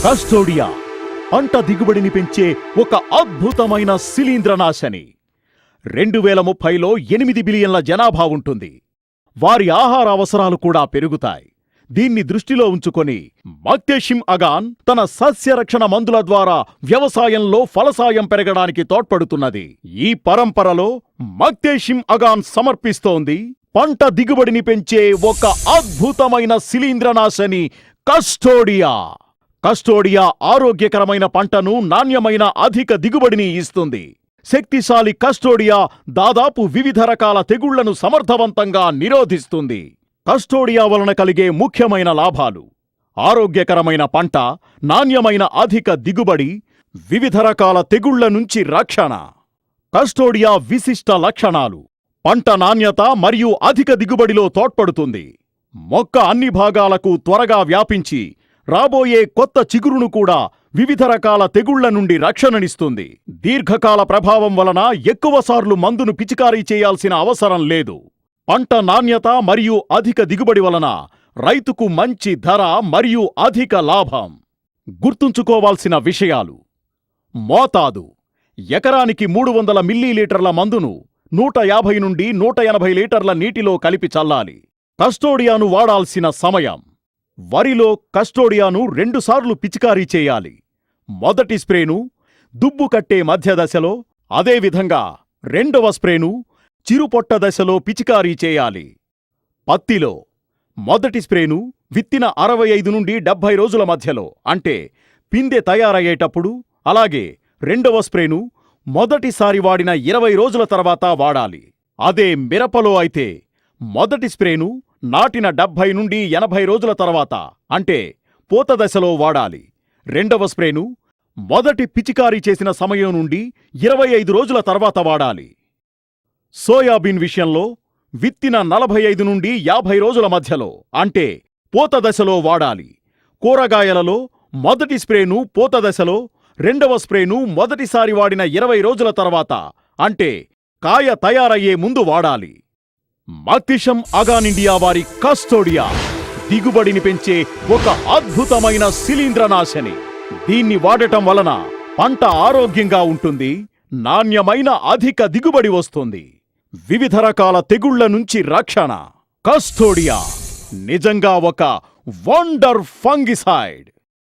Custodia పంట దిగుబడిని పెంచే ఒక అద్భుతమైన శిలీంద్రనాశని. 2030లో 8 బిలియన్ల జనాభా ఉంటుంది. వారి ఆహార అవసరాలు కూడా పెరుగుతాయి. దీన్ని దృష్టిలో ఉంచుకొని మగ్నేషియం అగాన్ తన సస్యరక్షణ మందుల ద్వారా వ్యవసాయంలో ఫలసాయం పెరగడానికి తోడ్పడుతున్నది. ఈ పరంపరలో మగ్నేషియం అగాన్ సమర్పిస్తోంది పంట దిగుబడిని పెంచే ఒక అద్భుతమైన శిలీంద్రనాశని కస్టోడియా. కస్టోడియా ఆరోగ్యకరమైన పంటను, నాణ్యమైన అధిక దిగుబడిని ఇస్తుంది. శక్తిశాలి కస్టోడియా దాదాపు వివిధ రకాల తెగుళ్లను సమర్థవంతంగా నిరోధిస్తుంది. కస్టోడియా వలన కలిగే ముఖ్యమైన లాభాలు: ఆరోగ్యకరమైన పంట, నాణ్యమైన అధిక దిగుబడి, వివిధ రకాల తెగుళ్ల నుంచి రక్షణ. కస్టోడియా విశిష్ట లక్షణాలు: పంట నాణ్యత మరియు అధిక దిగుబడిలో తోడ్పడుతుంది. మొక్క అన్ని భాగాలకు త్వరగా వ్యాపించి రాబోయే కొత్త చిగురును కూడా వివిధ రకాల తెగుళ్ల నుండి రక్షణనిస్తుంది. దీర్ఘకాల ప్రభావం వలన ఎక్కువసార్లు మందును పిచికారీ చేయాల్సిన అవసరం లేదు. పంట నాణ్యత మరియు అధిక దిగుబడి వలన రైతుకు మంచి ధర మరియు అధిక లాభం. గుర్తుంచుకోవాల్సిన విషయాలు: మోతాదు: ఎకరానికి 300 మిల్లీలీటర్ల మందును 150 నుండి 180 లీటర్ల నీటిలో కలిపి చల్లాలి. కస్టోడియాను వాడాల్సిన సమయం: వరిలో కస్టోడియాను 2 సార్లు పిచికారీ చేయాలి. మొదటి స్ప్రేను దుబ్బు కట్టే మధ్య దశలో, అదేవిధంగా రెండవ స్ప్రేను చిరుపొట్ట దశలో పిచికారీ చేయాలి. పత్తిలో మొదటి స్ప్రేను విత్తిన 65 నుండి 70 రోజుల మధ్యలో, అంటే పిందె తయారయ్యేటప్పుడు, అలాగే రెండవ స్ప్రేను మొదటిసారి వాడిన 20 రోజుల తర్వాత వాడాలి. అదే మిరపలో అయితే మొదటి స్ప్రేను నాటిన 70 నుండి 80 రోజుల తర్వాత, అంటే పూత దశలో వాడాలి. రెండవ స్ప్రేను మొదటి పిచికారీ చేసిన సమయం నుండి 25 రోజుల తర్వాత వాడాలి. సోయాబీన్ విషయంలో విత్తిన 45 నుండి 50 రోజుల మధ్యలో, అంటే పూత దశలో వాడాలి. కూరగాయలలో మొదటి స్ప్రేను పూత దశలో, రెండవ స్ప్రేను మొదటిసారి వాడిన 20 రోజుల తర్వాత, అంటే కాయ తయారయ్యే ముందు వాడాలి. మగ్నేషియం అగాన్ ఇండియా వారి కస్టోడియా దిగుబడిని పెంచే ఒక అద్భుతమైన శిలీంద్రనాశని. దీన్ని వాడటం వలన పంట ఆరోగ్యంగా ఉంటుంది, నాణ్యమైన అధిక దిగుబడి వస్తుంది. వివిధ రకాల తెగుళ్ల నుంచి రక్షణ. కస్టోడియా నిజంగా ఒక వండర్ ఫంగిసైడ్.